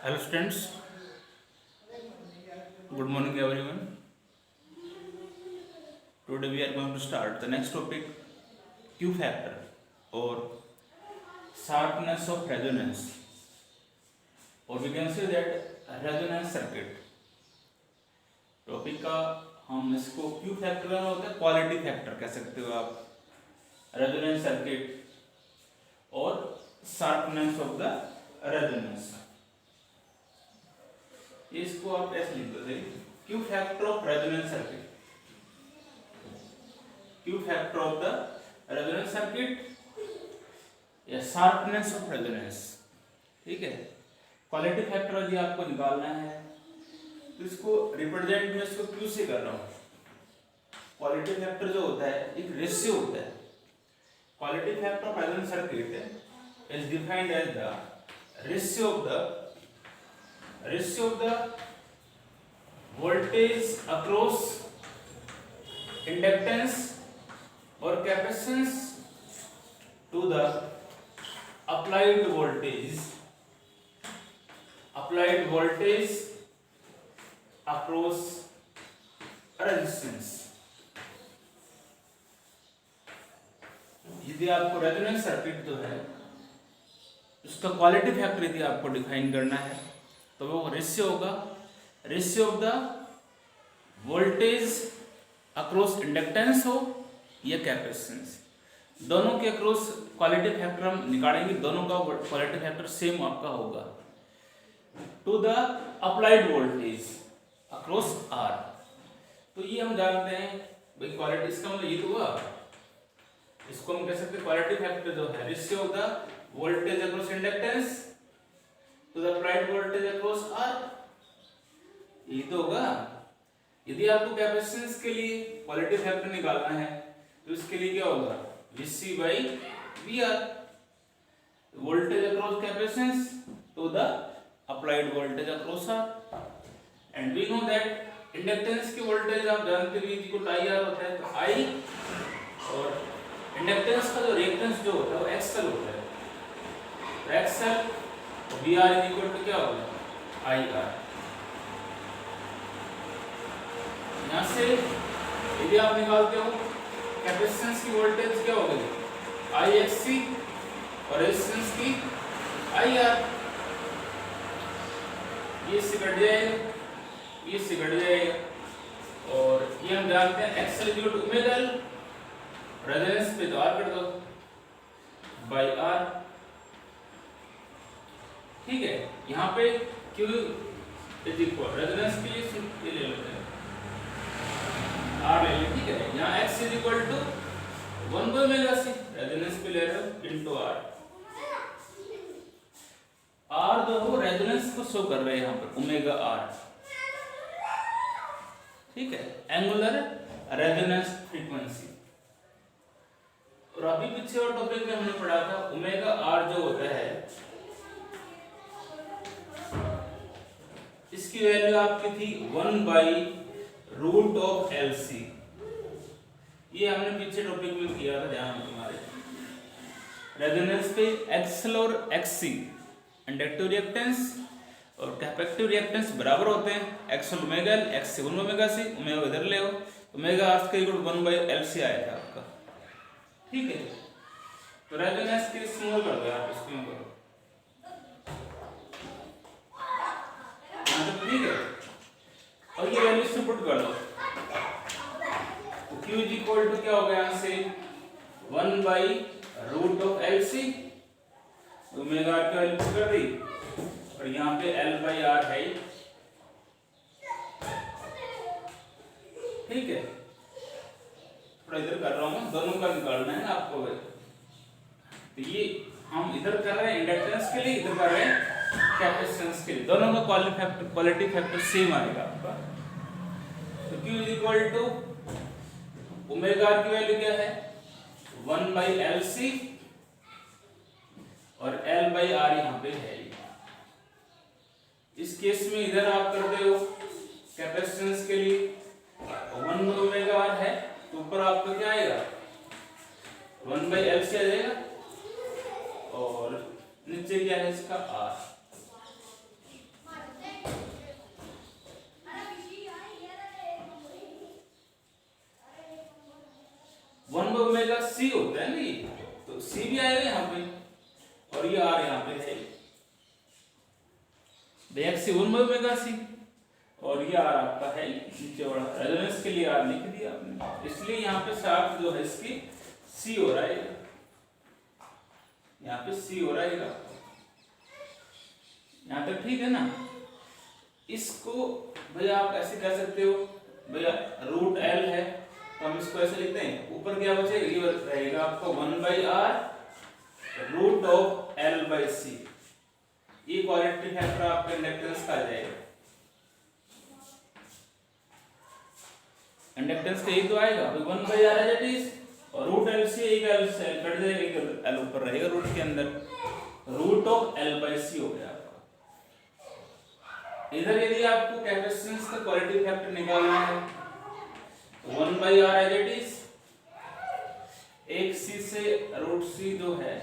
Hello students, good morning everyone. Today we are going to start the next topic, Q factor or sharpness of resonance, or we can say that resonance circuit. Topic का हम इसको Q factor में होता है, quality factor कह सकते हो आप, रेजोनेंस सर्किट और शार्पनेस ऑफ द रेजोनेंस। इसको आप ऐसे लिख दो, Q factor of resonance circuit, Q factor of the resonance circuit या शार्पनेस ऑफ रेजोनेंस। ठीक है, क्वालिटी फैक्टर यदि आपको निकालना है तो इसको रिप्रेजेंट मैं इसको Q से कर रहा हूँ। क्वालिटी फैक्टर जो होता है एक रेशियो होता है। Quality factor of resonance circuit is defined as the ratio of the voltage across inductance और capacitance to the applied voltage across resistance। यदि आपको रेजोनेंस सर्किट जो है उसका क्वालिटी फैक्टर यदि आपको डिफाइन करना है तो वो रेशियो होगा, ratio of the voltage across inductance हो या कैपेसिटेंस, दोनों के अक्रॉस क्वालिटी फैक्टर हम निकालेंगे, दोनों का क्वालिटी फैक्टर सेम आपका होगा। To the applied voltage across R, तो ये हम जानते हैं भाई क्वालिटी, इसका मतलब ये तो हुआ, इसको हम कह सकते हैं क्वालिटी फैक्टर जो है ratio of the voltage across inductance to the applied voltage across R, ये तो होगा। यदि आपको कैपेसिटेंस के लिए क्वालिटी फैक्टर निकालना है तो इसके लिए क्या होगा, Vc by VR, voltage across capacitance to the applied voltage across R, and we know that inductance की वोल्टेज आप जानते हो इक्वल IR होता है, तो I और इंडक्टेंस का जो रिएक्टेंस जो होता है वो XL होता है, तो XL और VR इज इक्वल टू क्या होगा, IR। यहाँ से यदि आप निकालते हो कैपेसिटेंस की वोल्टेज क्या होगी, IXC और रेजिस्टेंस की IR, ये से कट जाएगा, ये से कट जाएगा, और ये हम जानते हैं XL equal to omega L, resonance पे तो R कर दो बाय R। ठीक है, यहाँ पे Q इज इक्वल रेजोनेंस के लिए ये ले लेते हैं R ले लें। ठीक है, यहाँ X is equal to 1 by omega C, resonance पे ले रहे हो इनटू R। R जो हो रेजोनेंस को शो कर रहे हैं यहाँ पर ओमेगा R। ठीक है, एंगुलर रेजोनेंस फ्रीक्वेंसी। और अभी पीछे और टॉपिक में हमने पढ़ा था ओमेगा R जो होता है इसकी वैल्यू आपकी थी 1 बाई रूट ऑफ LC। ये हमने पीछे टॉपिक में किया था, ध्यान तुम्हारे रेजोनेंस पे XL और XC इंडक्टिव रिएक्टेंस और कैपेसिटिव रिएक्टेंस बराबर होते हैं, XL omega L, XC 1 omega C, omega इधर ले हो, ओमेगा R का इक्वल 1 बाय LC आया था आपका। ठीक है, तो रेजोनेंस के स्मॉल कर दो आप इसको करो, ठीक है, और ये वैल्यू से पुट कर दो, तो Q इज इक्वल टू क्या होगा यहाँ से 1 by root of LC, omega R की वैल्यू कर दी, और यहाँ पे L बाई R है। ठीक है, थोड़ा इधर कर रहा हूँ, दोनों का निकालना है आपको। तो ये हम इधर कर रहे हैं इंडक्टेंस के लिए, इधर कर रहे हैं कैपेसिटेंस के लिए, दोनों का क्वालिटी फैक्टर सेम आएगा आपका। तो Q is equal to omega R की वैल्यू क्या है 1 बाई LC और L बाई R यहाँ पे है। इस केस में इधर आप करते हो कैपेसिटेंस के लिए 1 बाई ओमेगा R है, तो ऊपर आपका क्या आएगा 1 बाई LC आ जाएगा, और नीचे क्या है इसका R। सी होता है ना ये, तो सी भी आएगा यहाँ पे और ये आर यहाँ पे है एक्स 1/ωc और ये आर आपका है नीचे वाला। रेजोनेंस के लिए आर लिख दिया आपने, इसलिए यहाँ पे शार्प जो है इसकी सी हो रहा है, यहाँ पे सी हो रहा है। यहाँ तक ठीक है ना। इसको भैया आप ऐसे कह सकते हो, भैया रूट एल है तो हम इसको ऐसे लिखते हैं, ऊपर क्या बचेगा, ये रहेगा आपको 1/r root of L by C. ये क्वालिटी फैक्टर आपका इंडक्टेंस का आ जाएगा। इंडक्टेंस का यही तो आएगा 1/r एज इट इज और रूट एल सी एक एल से कट जाएगा, एक एल ऊपर रहेगा रूट के अंदर, रूट ऑफ एल बाई सी हो गया आपका। इधर यदि आपको कैपेसिटेंस का क्वालिटी फैक्टर निकालना है तो 1/r एज इट इज, एक सी से रूट सी जो है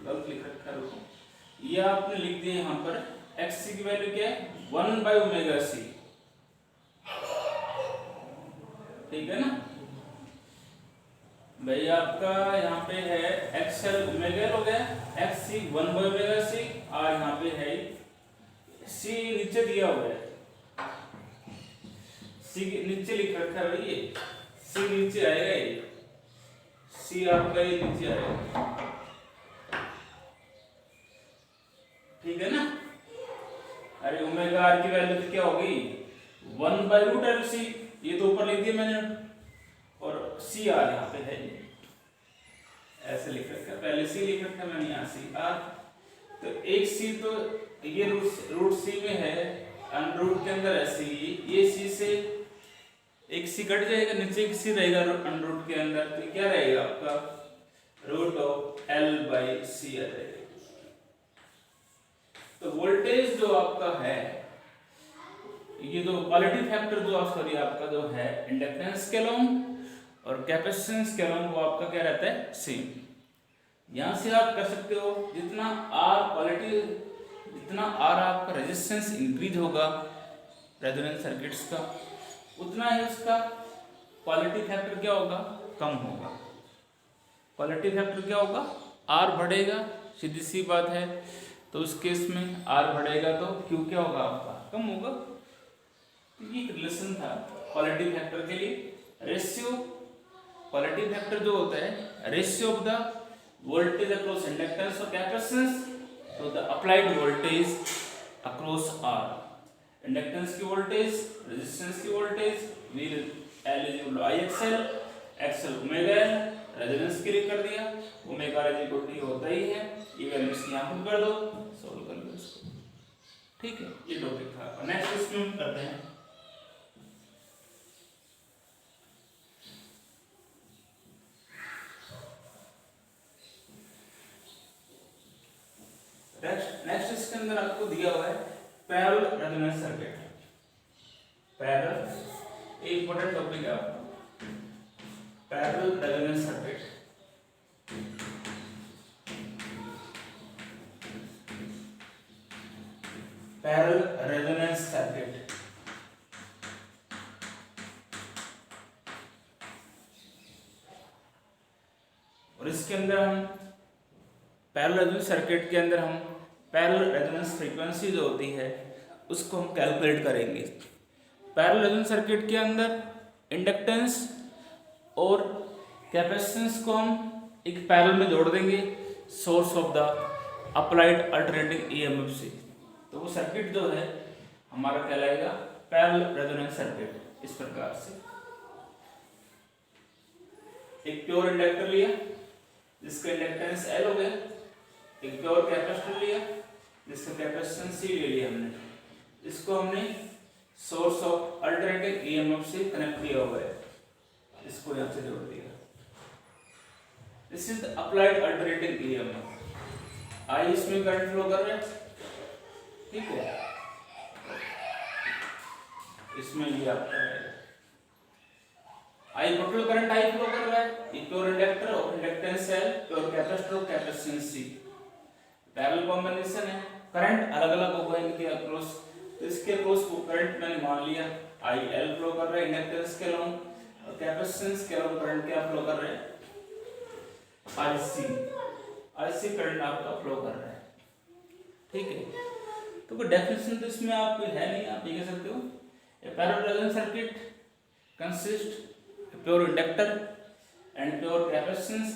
गलत लिख रखा है, ये आपने लिख दिया यहाँ पर xc की वैल्यू क्या है 1/ωc, ठीक है ना भाई। आपका यहाँ पे है xl ओमेगा हो गया, xc 1/ωc और यहाँ पे है c नीचे दिया हुआ है, c नीचे लिख रखा है भाई, ये c नीचे आएगा, ये c आपका ये नीचे आएगा, ठीक है ना। अरे ओमेगा आर की वैल्यू तो क्या होगी 1/√LC, ये तो ऊपर लिख दिया मैंने और सी आर यहाँ पे है, ऐसे लिख रखा है, पहले सी लिख रखा है मैंने यहाँ सी आर। तो एक सी तो ये रूट सी में है, अंडररूट के अंदर है सी, ये सी से एक सी कट जाएगा, नीचे एक सी रहेगा अंडररूट के अंदर, तो क्या रहेगा आपका रूट ऑफ एल बाई सी आ जाएगा। तो वोल्टेज जो आपका है, ये जो क्वालिटी फैक्टर जो सॉरी आपका जो है इंडक्टेंस के अलोंग और कैपेसिटेंस के अलोंग, वो आपका क्या रहता है सेम। यहां से आप कर सकते हो जितना आर क्वालिटी, जितना आर आपका रेजिस्टेंस इंक्रीज होगा रेजोनेंस सर्किट्स का, उतना ही उसका क्वालिटी फैक्टर क्या होगा कम होगा। क्वालिटी फैक्टर क्या होगा, आर बढ़ेगा, सीधी सी बात है। तो उस केस में आर बढ़ेगा तो क्यू क्या होगा आपका कम होगा। तो ये एक रिलेशन था क्वालिटी फैक्टर के लिए। रेशियो क्वालिटी फैक्टर जो होता है ratio of the voltage across inductance और capacitance to the applied voltage across R. Inductance की वोल्टेज, रेजिस्टेंस की voltage, V L is equal to I XL, XL omega L, resonance के लिए कर दिया, ओमेगा एल इक्वल टू होता ही है, ये वैल्यूज यहां पुट कर दो, सॉल्व कर लो इसको, ठीक है। ये टॉपिक था। नेक्स्ट इसमें हम करते हैं नेक्स्ट इसके अंदर आपको दिया हुआ है पैरेलल रेजोनेंस सर्किट। पैरेलल एक इंपॉर्टेंट टॉपिक है आपका, parallel resonance circuit. Parallel resonance circuit और इसके अंदर हम पैरेलल रेजोनेंस सर्किट के अंदर हम पैरेलल रेजोनेंस फ्रीक्वेंसी जो होती है उसको हम कैलकुलेट करेंगे। पैरेलल रेजोनेंस सर्किट के अंदर इंडक्टेंस और कैपेसिटेंस को हम एक पैरेलल में जोड़ देंगे source of the applied alternating EMF से, तो वो सर्किट जो है हमारा कहलाएगा पैरेलल रेजोनेंस सर्किट। इस प्रकार से एक प्योर इंडक्टर लिया जिसका इंडक्टेंस L हो गया, एक प्योर कैपेसिटर लिया जिसका कैपेसिटेंस C ले लिया हमने, इसको हमने सोर्स ऑफ अल्टरनेटिंग ईएमएफ से कनेक्ट किया हुआ है, इसको यहां से जोड़ दिया। This is the applied alternating EMF. I इसमें करंट फ्लो कर रहा है, ठीक है, इसमें ये आपका है आई टोटल करंट आई फ्लो कर रहा है, ये प्योर इंडक्टर और इंडक्टेंस L, प्योर कैपेसिटर और कैपेसिटेंस C, पैरेलल कॉम्बिनेशन है करंट अलग अलग होगा इनके अक्रॉस। तो इसके अक्रॉस को करंट मैंने मान लिया IL फ्लो कर रहा है इंडक्टेंस के अलोंग, और कैपेसिटेंस के अलोंग करंट क्या फ्लो कर रहे हैं IC करंट आपका फ्लो कर रहा है। ठीक है, तो कोई डेफिनेशन तो इसमें आपको है नहीं, आप ये कह सकते हो a parallel resonance circuit consist pure inductor and pure capacitance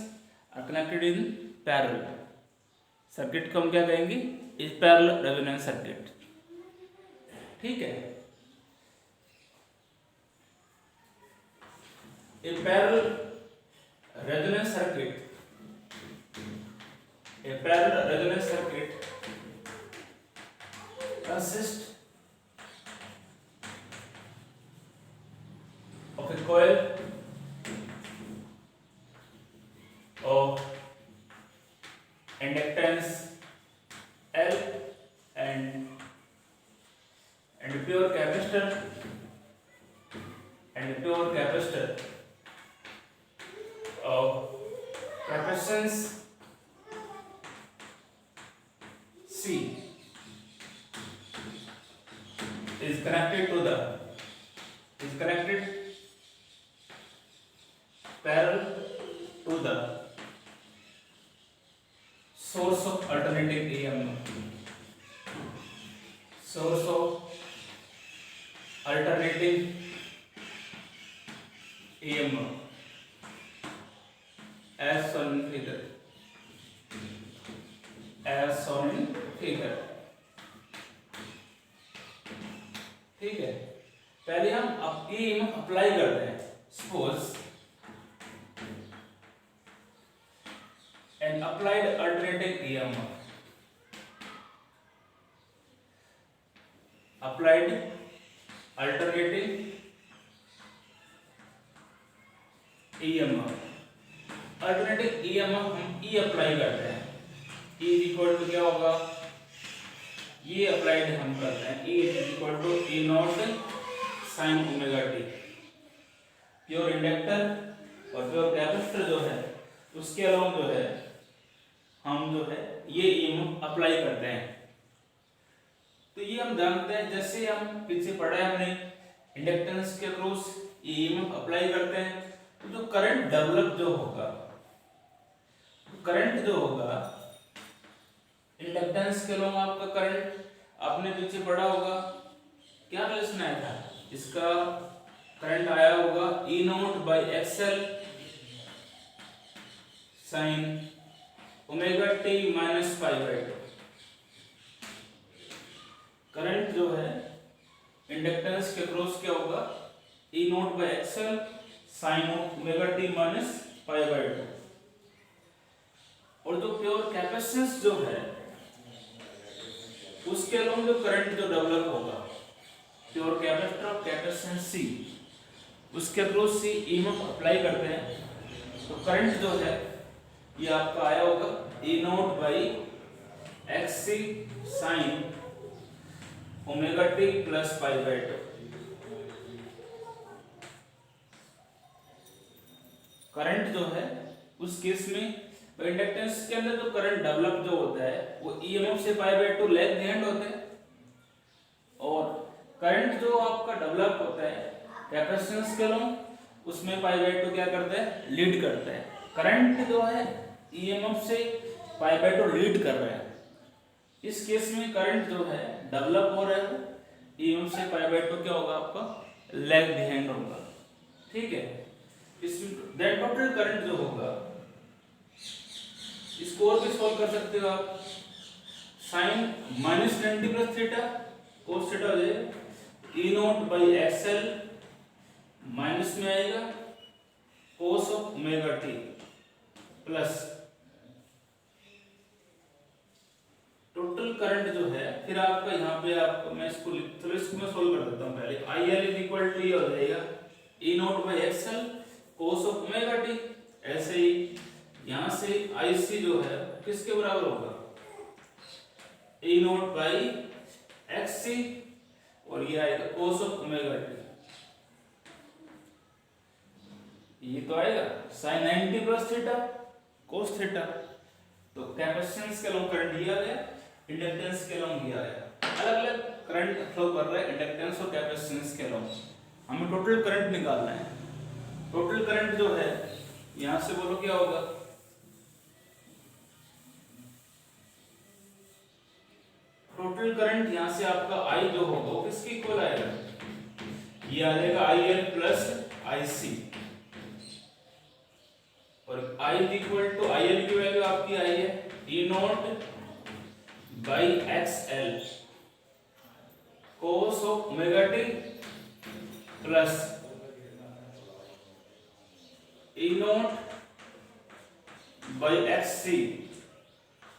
are connected in parallel. Circuit को हम क्या कहेंगे, इज पैरेलल रेजोनेंस सर्किट। ठीक है, a parallel resonance circuit, a parallel resonance circuit consists of a coil of inductance L and pure capacitor of capacitance C is connected parallel to the source of alternating EMF. Source of alternating EMF as shown in figure. As shown in figure. ठीक है, पहले हम EMF apply करते हैं। Suppose an applied alternating EMF, applied alternating EMF, alternating EMF हम E apply करते हैं। E equal to क्या होगा, ये अप्लाइड हम करते हैं E equal to E naught sine omega T. Pure inductor और प्योर कैपेसिटर जो है उसके अलावा जो है हम जो है ये EMF अप्लाई करते हैं। तो ये हम जानते हैं, जैसे हम पीछे पढ़ा है हमने इंडक्टेंस के अक्रॉस EMF अप्लाई करते हैं तो जो करंट डेवलप जो होगा, करंट जो होगा इंडक्टेंस के अलोंग आपका करंट आपने पीछे पढ़ा होगा, क्या रिलेशन आया था इसका, करंट आया होगा E naught by XL sign omega T minus pi by two. Current जो है इंडक्टेंस के अक्रॉस क्या होगा, E naught by XL sign omega T minus pi by two. और जो प्योर कैपेसिटेंस जो है उसके अलोंग जो करंट जो डेवलप होगा, pure capacitor of capacitance C, उसके अक्रॉस से EMF अप्लाई करते हैं तो करंट जो है ये आपका आया होगा E naught by XC sign omega T plus pi by two. Current जो है उस केस में इंडक्टेंस के अंदर जो करंट डेवलप जो होता है वो EMF से pi by two lag behind होता है, और करंट जो आपका डेवलप होता है कैपेसिटेंस के अलोंग उसमें पाई बाई टू क्या करता है, लीड करता है। करंट जो है EMF से पाई बाई टू लीड कर रहा है। इस केस में करंट जो है डेवलप हो रहा है EMF से पाई बाई टू क्या होगा आपका, लैग बिहाइंड होगा। ठीक है, इसमें दैट टोटल करंट जो होगा इसको और भी सॉल्व कर सकते हो आप, sine minus 90 plus theta cos theta हो जाएगा E naught by XL minus में आएगा cos of omega T plus total current जो है। फिर आपका यहाँ पे आपको मैं इसको चलो इसको मैं सोल्व कर देता हूँ। पहले IL इज इक्वल टू ये हो जाएगा E naught by XL cos of omega T. ऐसे ही यहाँ से IC जो है किसके बराबर होगा, E नॉट बाई XC और ये आएगा कोस ऑफ ओमेगा टी। ये तो आएगा sine 90 plus theta cos theta. तो कैपेसिटेंस के अलोंग करंट दिया गया इंडक्टेंस के अलोंग दिया है, अलग अलग करंट फ्लो कर रहा है इंडक्टेंस और कैपेसिटेंस के अलोंग। हमें टोटल करंट निकालना है। टोटल करंट जो है यहां से बोलो क्या होगा, टोटल करंट यहां से आपका I जो होगा वो किसके इक्वल आएगा, ये आ जाएगा IL प्लस IC, और I इक्वल टू IL की वैल्यू आपकी आई है E naught by XL cos of omega t plus E naught by XC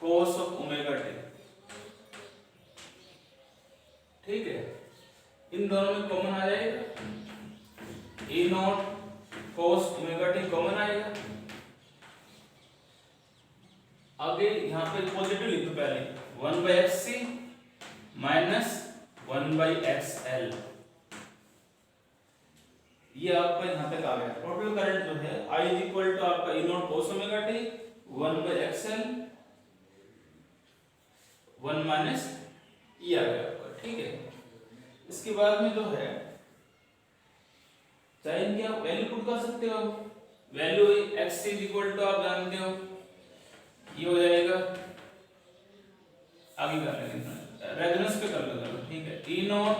cos of omega t। ठीक है, इन दोनों में कॉमन आ जाएगा, E naught cos omega t common आएगा। आगे यहाँ पे पॉजिटिव लिख दो पहले, 1 by XC minus 1 by XL, ये आपका यहाँ तक आ गया। टोटल करंट जो है I इक्वल टू आपका E naught cos omega t 1 by XL 1 minus E आ गया आपका। ठीक है, इसके बाद में जो है चाहे इनकी आप वैल्यू पुट कर सकते हो, वैल्यू XC इक्वल टू आप जानते हो ये हो जाएगा, आगे कर लेंगे रेजोनेंस पे कर लो। ठीक है, E naught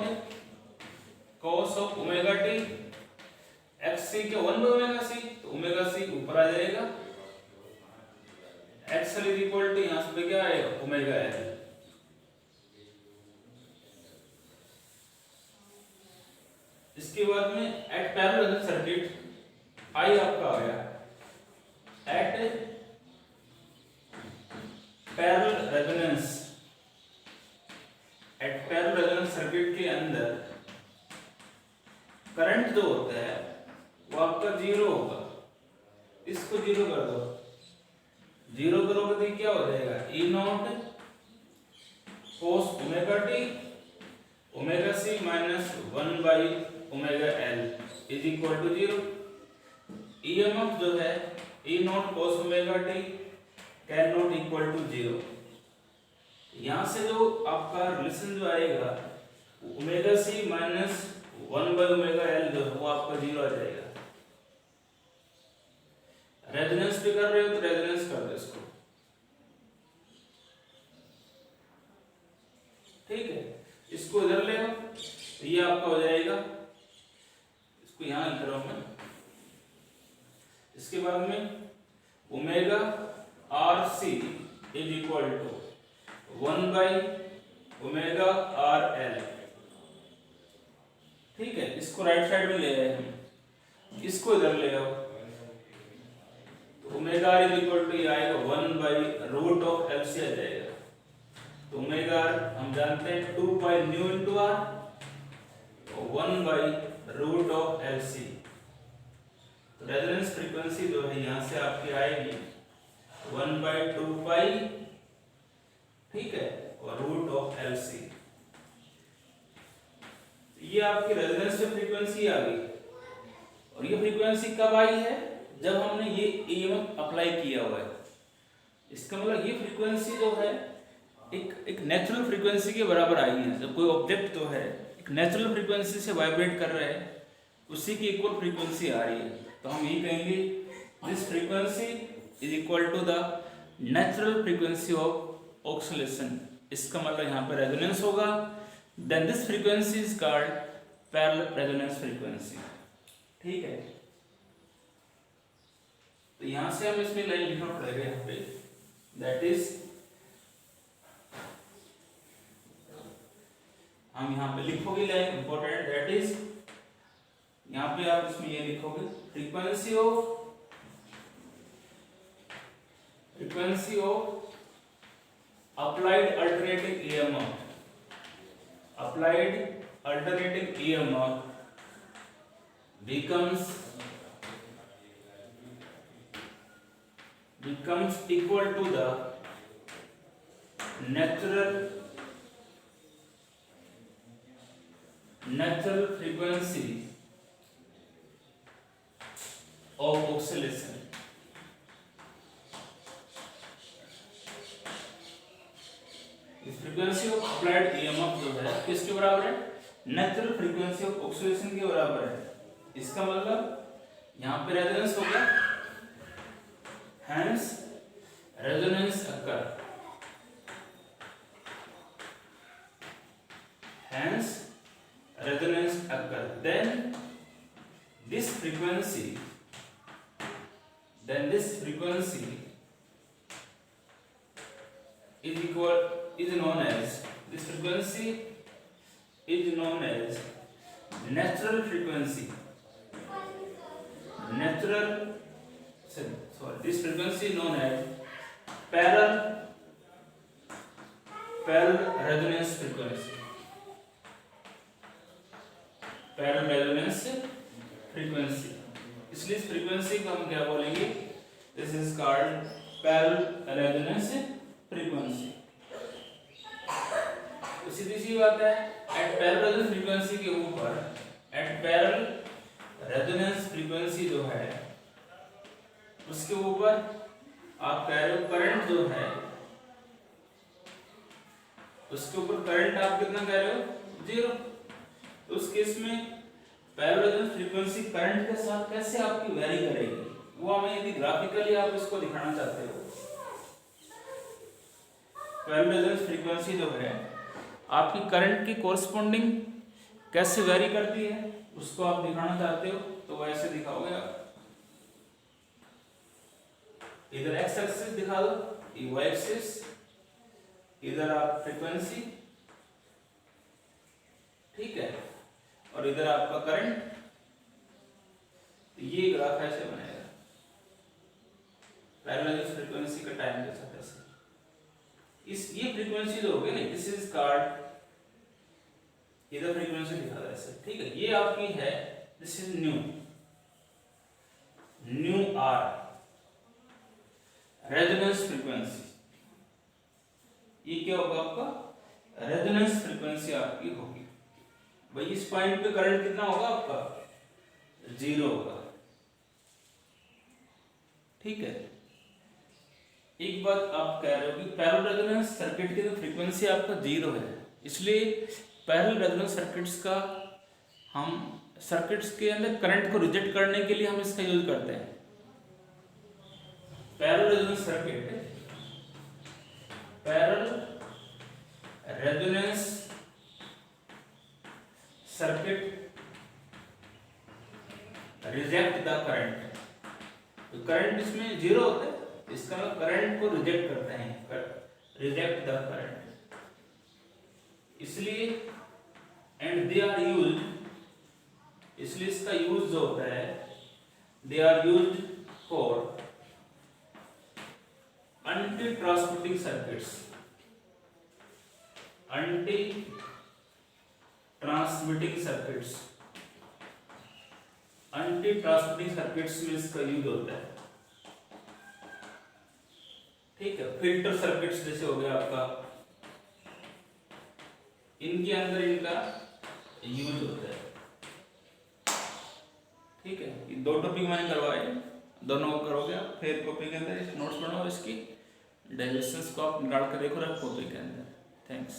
cos of omega t XC के 1 बाय ओमेगा c, तो ओमेगा c ऊपर आ जाएगा, XL इक्वल टू यहां से क्या आएगा ओमेगा L। इसके बाद में एट पैरेलल सर्किट I आपका आ गया, at parallel resonance, at parallel resonance circuit के अंदर करंट जो होता है वो आपका जीरो होगा। इसको जीरो कर दो, जीरो करोगे तो क्या हो जाएगा, E naught cos omega t omega c minus 1 by omega L is equal to zero. EMF जो है E naught cos omega t can not equal to zero. यहां से जो आपका रिलेशन जो आएगा omega c minus 1 by omega L जो है वो आपका जीरो आ जाएगा। रेजोनेंस भी कर रहे हो तो रेजोनेंस कर दो इसको। ठीक है, इसको इधर ले आओ तो ये आपका हो जाएगा, इसको यहां लिख रहा हूं मैं। इसके बाद में omega R C is equal to 1 by omega R L. ठीक है, इसको राइट साइड में ले आए हम, इसको इधर ले आओ तो omega R is equal to ये आएगा 1 by root of L C आ जाएगा। तो ओमेगा आर हम जानते हैं 2 by nu into R, 1 by root of L C. तो रेजोनेंस फ्रीक्वेंसी जो है यहां से आपकी आएगी 1 बाई 2 पाई, ठीक है, और रूट ऑफ एल सी। ये आपकी रेजोनेंस फ्रीक्वेंसी आ गई। और ये फ्रीक्वेंसी कब आई है, जब हमने ये EMF अप्लाई किया हुआ है। इसका मतलब ये फ्रीक्वेंसी जो है एक नेचुरल फ्रीक्वेंसी के बराबर आई है। जब कोई ऑब्जेक्ट जो है एक नेचुरल फ्रीक्वेंसी से वाइब्रेट कर रहा है, उसी की इक्वल फ्रीक्वेंसी आ रही है, तो हम ये कहेंगे this frequency is equal to the natural frequency of oscillation. इसका मतलब यहाँ पे रेजोनेंस होगा, then this frequency is called parallel resonance frequency. ठीक है, तो यहां से हम इसमें लाइन लिखना पड़ेगा यहाँ पे, दैट इज हम यहाँ पे लिखोगे लाइन इंपॉर्टेंट, दैट इज यहाँ पे आप इसमें ये लिखोगे frequency of applied alternating EMF, applied alternating EMF becomes equal to the natural frequency of oscillation। इस फ्रीक्वेंसी ऑफ अप्लाइड ईएमएफ जो है किसके बराबर है, नेचुरल फ्रीक्वेंसी ऑफ ऑसिलेशन के बराबर है। इसका मतलब यहाँ पे रेजोनेंस हो गया, hence resonance occur, hence resonance occur, then this frequency is known as, this frequency is known as natural frequency, this frequency is known as parallel resonance frequency, parallel resonance frequency। इसलिए इस frequency को हम क्या बोलेंगे, this is called parallel resonance frequency. तो सीधी सी बात है, eight parallel resonance frequency के ऊपर, एट पैरेलल रेजोनेंस फ्रीक्वेंसी जो है उसके ऊपर आप कह रहे हो करंट जो है, उसके ऊपर करंट आप कितना कह रहे हो, 0। तो उस केस में पैरेलल रेजोनेंस फ्रीक्वेंसी करंट के साथ कैसे आपकी वेरी करेगी, वो हमें यदि ग्राफिकली आप इसको दिखाना चाहते हो, पैरेलल रेजोनेंस फ्रीक्वेंसी जो है आपकी करंट की कोरस्पोंडिंग कैसे वेरी करती है उसको आप दिखाना चाहते हो, तो वैसे दिखाओगे आप, इधर एक्स एक्सिस दिखा दो, ये वाई एक्सिस, इधर आप फ्रीक्वेंसी, ठीक है, और इधर आपका करंट। ये ग्राफ ऐसे बनेगा पैरेलल फ्रीक्वेंसी का टाइम के साथ ऐसे। इस ये फ्रीक्वेंसी जो होगी ना, दिस इज कॉल्ड, इधर फ्रीक्वेंसी लिखा था ऐसे, ठीक है, ये आपकी है, this is new R resonance frequency. ये क्या होगा आपका, रेजोनेंस फ्रीक्वेंसी आपकी होगी भाई। इस पॉइंट पे करंट कितना होगा आपका, 0 होगा, ठीक है। एक बात आप कह रहे हो कि पैरेलल रेजोनेंस सर्किट की तो फ्रीक्वेंसी आपका 0 है, इसलिए पैरेलल रेजोनेंस सर्किट्स का, हम सर्किट्स के अंदर करंट को रिजेक्ट करने के लिए हम इसका यूज करते हैं। Parallel resonance circuit, parallel resonance circuit reject the current. तो करंट इसमें 0 होता है, इसका मतलब करंट को रिजेक्ट करते हैं, रिजेक्ट द करंट, इसलिए एंड दे आर यूज्ड, इसलिए इसका यूज जो होता है, they are used for anti transmitting circuits, anti transmitting circuits, anti transmitting circuits में इसका यूज होता है, ठीक है। फिल्टर सर्किट्स जैसे हो गया आपका, इनके अंदर इनका यूज होता है, ठीक है। ये 2 टॉपिक मैंने करवाए, दोनों को करोगे आप, फिर कॉपी के अंदर नोट्स बनाओ, इसकी डायमेंशंस को आप निकाल कर देखो, रख कॉपी के अंदर। थैंक्स।